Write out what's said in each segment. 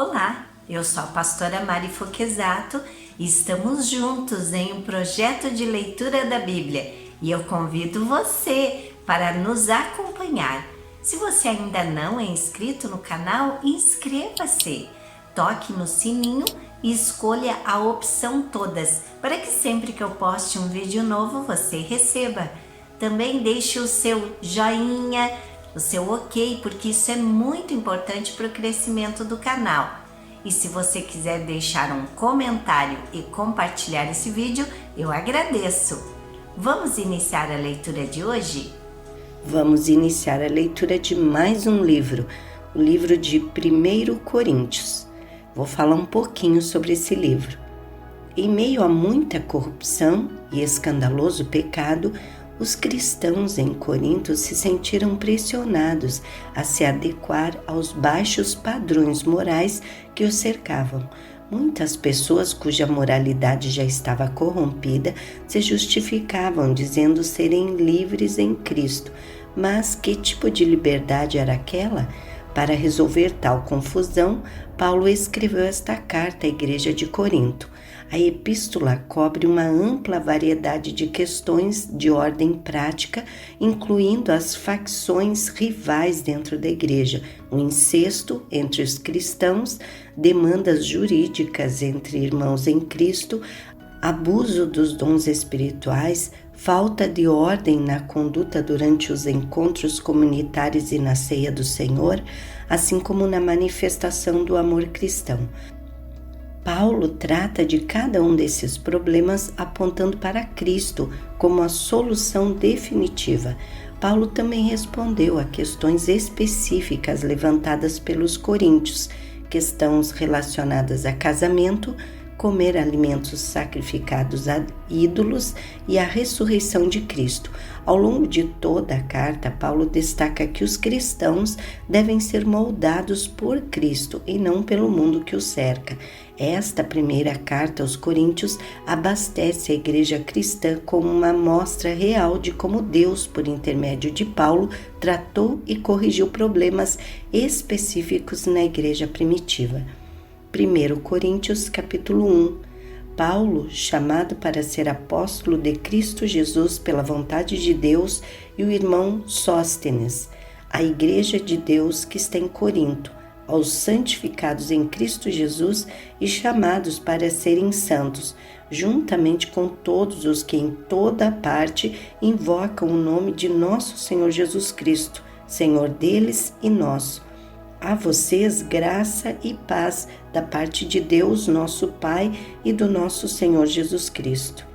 Olá, eu sou a pastora Mari Foquesato e estamos juntos em um projeto de leitura da Bíblia e eu convido você para nos acompanhar. Se você ainda não é inscrito no canal, inscreva-se, toque no sininho e escolha a opção todas para que sempre que eu poste um vídeo novo você receba. Também deixe o seu joinha, o seu ok, porque isso é muito importante para o crescimento do canal. E se você quiser deixar um comentário e compartilhar esse vídeo, eu agradeço. Vamos iniciar a leitura de hoje? Vamos iniciar a leitura de mais um livro, o livro de 1 Coríntios. Vou falar um pouquinho sobre esse livro. Em meio a muita corrupção e escandaloso pecado, os cristãos em Corinto se sentiram pressionados a se adequar aos baixos padrões morais que os cercavam. Muitas pessoas cuja moralidade já estava corrompida se justificavam dizendo serem livres em Cristo. Mas que tipo de liberdade era aquela? Para resolver tal confusão, Paulo escreveu esta carta à igreja de Corinto. A epístola cobre uma ampla variedade de questões de ordem prática, incluindo as facções rivais dentro da igreja, o incesto entre os cristãos, demandas jurídicas entre irmãos em Cristo, abuso dos dons espirituais, falta de ordem na conduta durante os encontros comunitários e na ceia do Senhor, assim como na manifestação do amor cristão. Paulo trata de cada um desses problemas apontando para Cristo como a solução definitiva. Paulo também respondeu a questões específicas levantadas pelos coríntios, questões relacionadas a casamento, comer alimentos sacrificados a ídolos e a ressurreição de Cristo. Ao longo de toda a carta, Paulo destaca que os cristãos devem ser moldados por Cristo e não pelo mundo que os cerca. Esta primeira carta aos Coríntios abastece a igreja cristã como uma mostra real de como Deus, por intermédio de Paulo, tratou e corrigiu problemas específicos na igreja primitiva. 1 Coríntios capítulo 1. Paulo, chamado para ser apóstolo de Cristo Jesus pela vontade de Deus, e o irmão Sóstenes, a igreja de Deus que está em Corinto, aos santificados em Cristo Jesus e chamados para serem santos, juntamente com todos os que em toda parte invocam o nome de nosso Senhor Jesus Cristo, Senhor deles e nosso. A vocês graça e paz da parte de Deus, nosso Pai, e do nosso Senhor Jesus Cristo.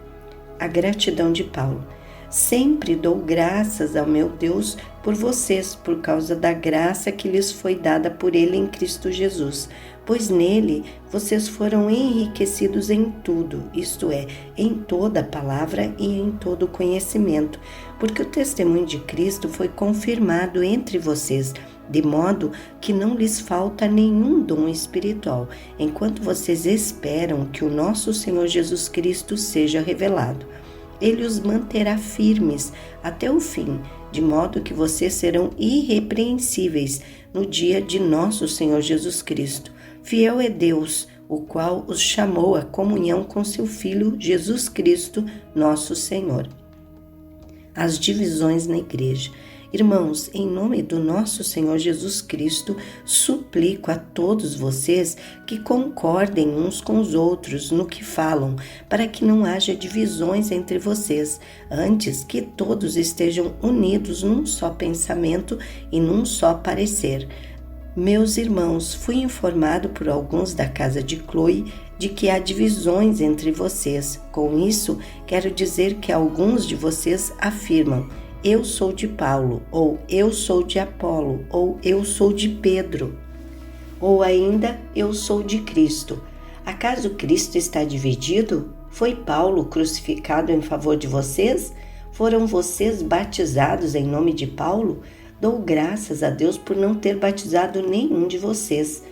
A gratidão de Paulo. Sempre dou graças ao meu Deus por vocês, por causa da graça que lhes foi dada por Ele em Cristo Jesus, pois nele vocês foram enriquecidos em tudo, isto é, em toda a palavra e em todo o conhecimento, porque o testemunho de Cristo foi confirmado entre vocês, de modo que não lhes falta nenhum dom espiritual, enquanto vocês esperam que o nosso Senhor Jesus Cristo seja revelado. Ele os manterá firmes até o fim, de modo que vocês serão irrepreensíveis no dia de nosso Senhor Jesus Cristo. Fiel é Deus, o qual os chamou à comunhão com seu Filho Jesus Cristo, nosso Senhor. As divisões na igreja. Irmãos, em nome do nosso Senhor Jesus Cristo, suplico a todos vocês que concordem uns com os outros no que falam, para que não haja divisões entre vocês, antes que todos estejam unidos num só pensamento e num só parecer. Meus irmãos, fui informado por alguns da casa de Cloe de que há divisões entre vocês. Com isso, quero dizer que alguns de vocês afirmam: eu sou de Paulo, ou eu sou de Apolo, ou eu sou de Pedro, ou ainda eu sou de Cristo. Acaso Cristo está dividido? Foi Paulo crucificado em favor de vocês? Foram vocês batizados em nome de Paulo? Dou graças a Deus por não ter batizado nenhum de vocês,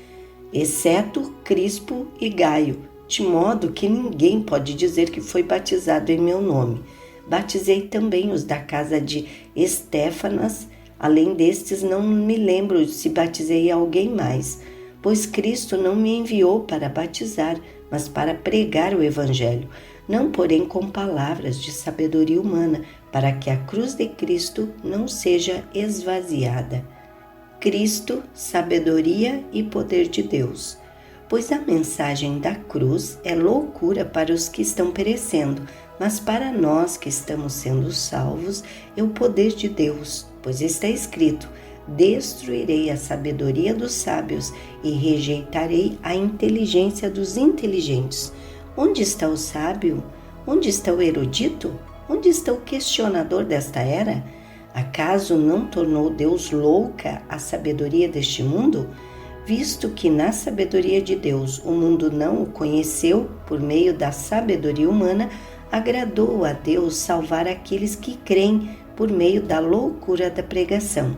exceto Crispo e Gaio, de modo que ninguém pode dizer que foi batizado em meu nome. Batizei também os da casa de Estéfanas, além destes não me lembro se batizei alguém mais. pois Cristo não me enviou para batizar, mas para pregar o Evangelho, não porém com palavras de sabedoria humana, para que a cruz de Cristo não seja esvaziada. Cristo, sabedoria e poder de Deus. Pois a mensagem da cruz é loucura para os que estão perecendo, mas para nós que estamos sendo salvos é o poder de Deus, pois está escrito: destruirei a sabedoria dos sábios e rejeitarei a inteligência dos inteligentes. Onde está o sábio? Onde está o erudito? Onde está o questionador desta era? Acaso não tornou Deus louca a sabedoria deste mundo? Visto que na sabedoria de Deus o mundo não o conheceu por meio da sabedoria humana, agradou a Deus salvar aqueles que creem por meio da loucura da pregação.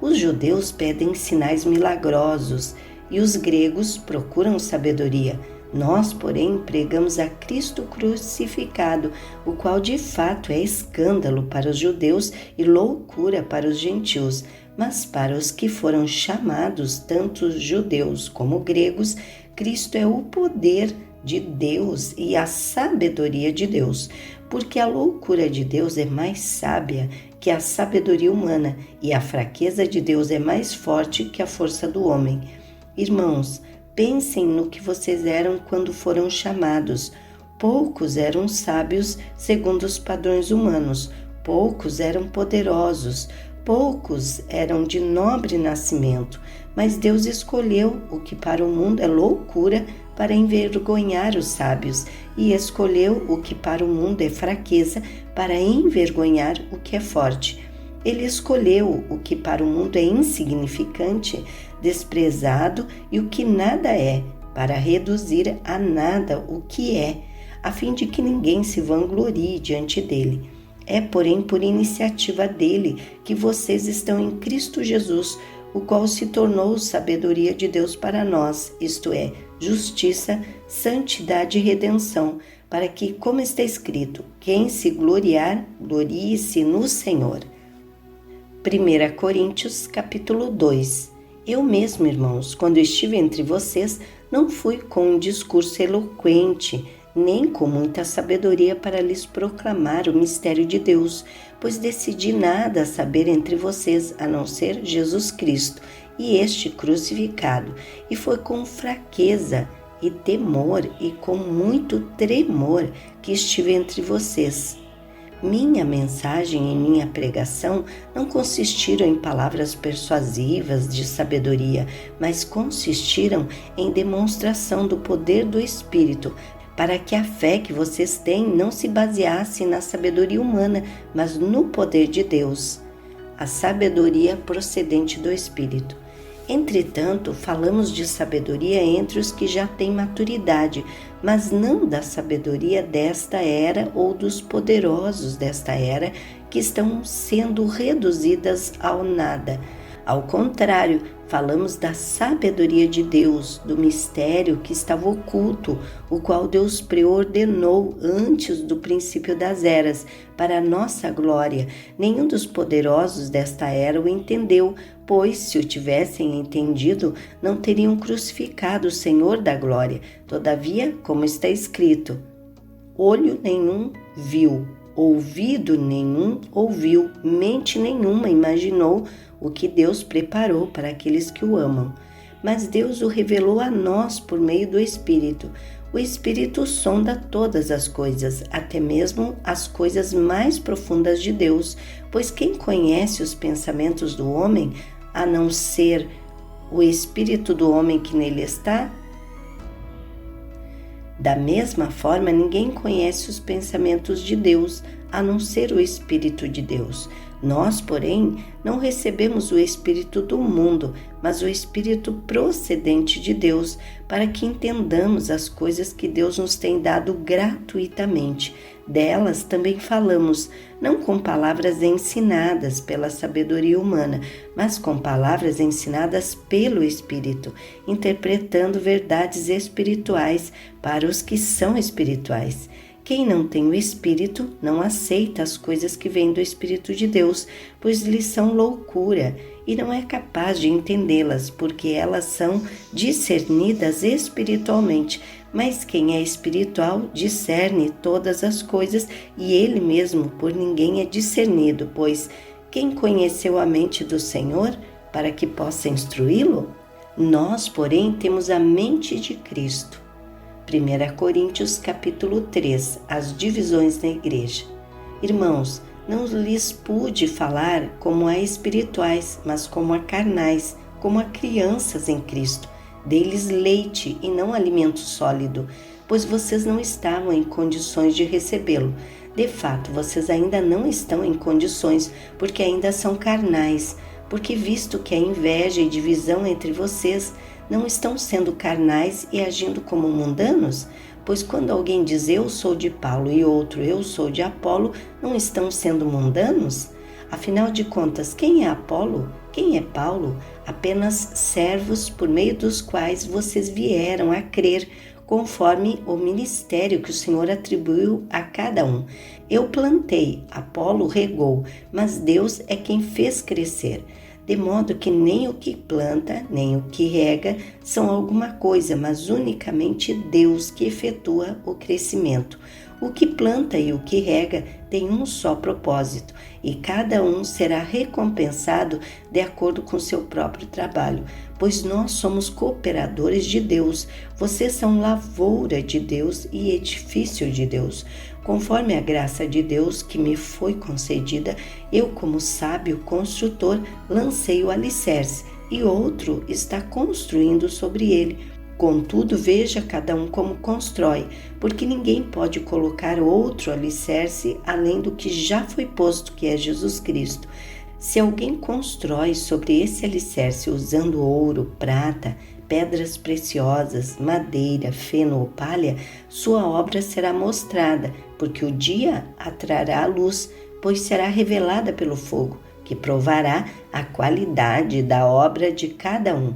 Os judeus pedem sinais milagrosos e os gregos procuram sabedoria. Nós, porém, pregamos a Cristo crucificado, o qual de fato é escândalo para os judeus e loucura para os gentios, mas para os que foram chamados, tanto judeus como gregos, Cristo é o poder de Deus e a sabedoria de Deus, porque a loucura de Deus é mais sábia que a sabedoria humana e a fraqueza de Deus é mais forte que a força do homem. Irmãos, pensem no que vocês eram quando foram chamados. Poucos eram sábios segundo os padrões humanos, poucos eram poderosos, poucos eram de nobre nascimento, mas Deus escolheu o que para o mundo é loucura para envergonhar os sábios, e escolheu o que para o mundo é fraqueza para envergonhar o que é forte. Ele escolheu o que para o mundo é insignificante, desprezado e o que nada é, para reduzir a nada o que é, a fim de que ninguém se vanglorie diante dele. É, porém, por iniciativa dele que vocês estão em Cristo Jesus, o qual se tornou sabedoria de Deus para nós, isto é, justiça, santidade e redenção, para que, como está escrito, quem se gloriar, glorie-se no Senhor. 1 Coríntios, capítulo 2. Eu mesmo, irmãos, quando estive entre vocês, não fui com um discurso eloquente, nem com muita sabedoria para lhes proclamar o mistério de Deus, pois decidi nada saber entre vocês, a não ser Jesus Cristo e este crucificado, e foi com fraqueza e temor e com muito tremor que estive entre vocês. Minha mensagem e minha pregação não consistiram em palavras persuasivas de sabedoria, mas consistiram em demonstração do poder do Espírito, para que a fé que vocês têm não se baseasse na sabedoria humana, mas no poder de Deus, a sabedoria procedente do Espírito. Entretanto, falamos de sabedoria entre os que já têm maturidade, mas não da sabedoria desta era ou dos poderosos desta era que estão sendo reduzidas ao nada. Ao contrário, falamos da sabedoria de Deus, do mistério que estava oculto, o qual Deus preordenou antes do princípio das eras, para a nossa glória. Nenhum dos poderosos desta era o entendeu, pois, se o tivessem entendido, não teriam crucificado o Senhor da glória. Todavia, como está escrito, olho nenhum viu, ouvido nenhum ouviu, mente nenhuma imaginou o que Deus preparou para aqueles que o amam. Mas Deus o revelou a nós por meio do Espírito. O Espírito sonda todas as coisas, até mesmo as coisas mais profundas de Deus, pois quem conhece os pensamentos do homem, a não ser o Espírito do homem que nele está? Da mesma forma, ninguém conhece os pensamentos de Deus, a não ser o Espírito de Deus. Nós, porém, não recebemos o Espírito do mundo, mas o Espírito procedente de Deus, para que entendamos as coisas que Deus nos tem dado gratuitamente. Delas também falamos, não com palavras ensinadas pela sabedoria humana, mas com palavras ensinadas pelo Espírito, interpretando verdades espirituais para os que são espirituais. Quem não tem o Espírito não aceita as coisas que vêm do Espírito de Deus, pois lhes são loucura, e não é capaz de entendê-las, porque elas são discernidas espiritualmente. Mas quem é espiritual discerne todas as coisas, e ele mesmo por ninguém é discernido, pois quem conheceu a mente do Senhor para que possa instruí-lo? Nós, porém, temos a mente de Cristo. 1 Coríntios capítulo 3, as divisões na igreja. Irmãos, não lhes pude falar como a espirituais, mas como a carnais, como a crianças em Cristo. Dei-lhes leite e não alimento sólido, pois vocês não estavam em condições de recebê-lo. De fato, vocês ainda não estão em condições, porque ainda são carnais, porque visto que a inveja e divisão entre vocês não estão sendo carnais e agindo como mundanos? Pois quando alguém diz eu sou de Paulo e outro eu sou de Apolo, não estão sendo mundanos? Afinal de contas, quem é Apolo? Quem é Paulo? Apenas servos por meio dos quais vocês vieram a crer, conforme o ministério que o Senhor atribuiu a cada um. Eu plantei, Apolo regou, mas Deus é quem fez crescer. De modo que nem o que planta, nem o que rega são alguma coisa, mas unicamente Deus que efetua o crescimento. O que planta e o que rega tem um só propósito, e cada um será recompensado de acordo com seu próprio trabalho, pois nós somos cooperadores de Deus, vocês são lavoura de Deus e edifício de Deus. Conforme a graça de Deus que me foi concedida, eu, como sábio construtor, lancei o alicerce, e outro está construindo sobre ele. Contudo, veja cada um como constrói, porque ninguém pode colocar outro alicerce além do que já foi posto, que é Jesus Cristo. Se alguém constrói sobre esse alicerce usando ouro, prata, pedras preciosas, madeira, feno ou palha, sua obra será mostrada, porque o dia a trará a luz, pois será revelada pelo fogo, que provará a qualidade da obra de cada um.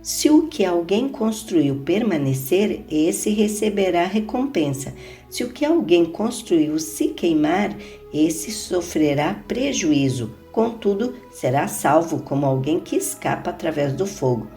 Se o que alguém construiu permanecer, esse receberá recompensa. Se o que alguém construiu se queimar, esse sofrerá prejuízo. Contudo, será salvo como alguém que escapa através do fogo.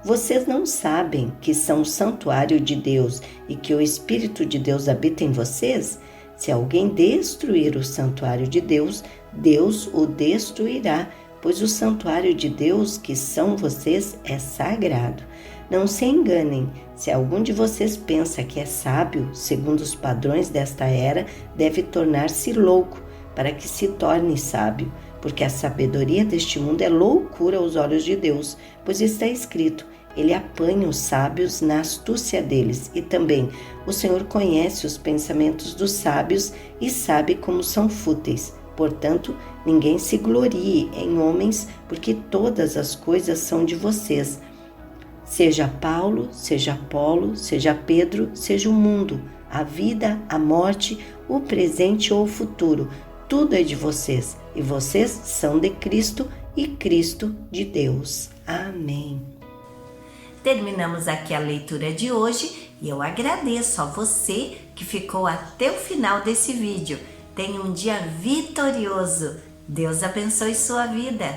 Vocês não sabem que são o santuário de Deus e que o Espírito de Deus habita em vocês? Se alguém destruir o santuário de Deus, Deus o destruirá, pois o santuário de Deus, que são vocês, é sagrado. Não se enganem, se algum de vocês pensa que é sábio, segundo os padrões desta era, deve tornar-se louco, para que se torne sábio, porque a sabedoria deste mundo é loucura aos olhos de Deus, pois está escrito, ele apanha os sábios na astúcia deles, e também o Senhor conhece os pensamentos dos sábios e sabe como são fúteis. Portanto, ninguém se glorie em homens, porque todas as coisas são de vocês. Seja Paulo, seja Apolo, seja Pedro, seja o mundo, a vida, a morte, o presente ou o futuro, tudo é de vocês, e vocês são de Cristo e Cristo de Deus. Amém. Terminamos aqui a leitura de hoje e eu agradeço a você que ficou até o final desse vídeo. Tenha um dia vitorioso. Deus abençoe sua vida.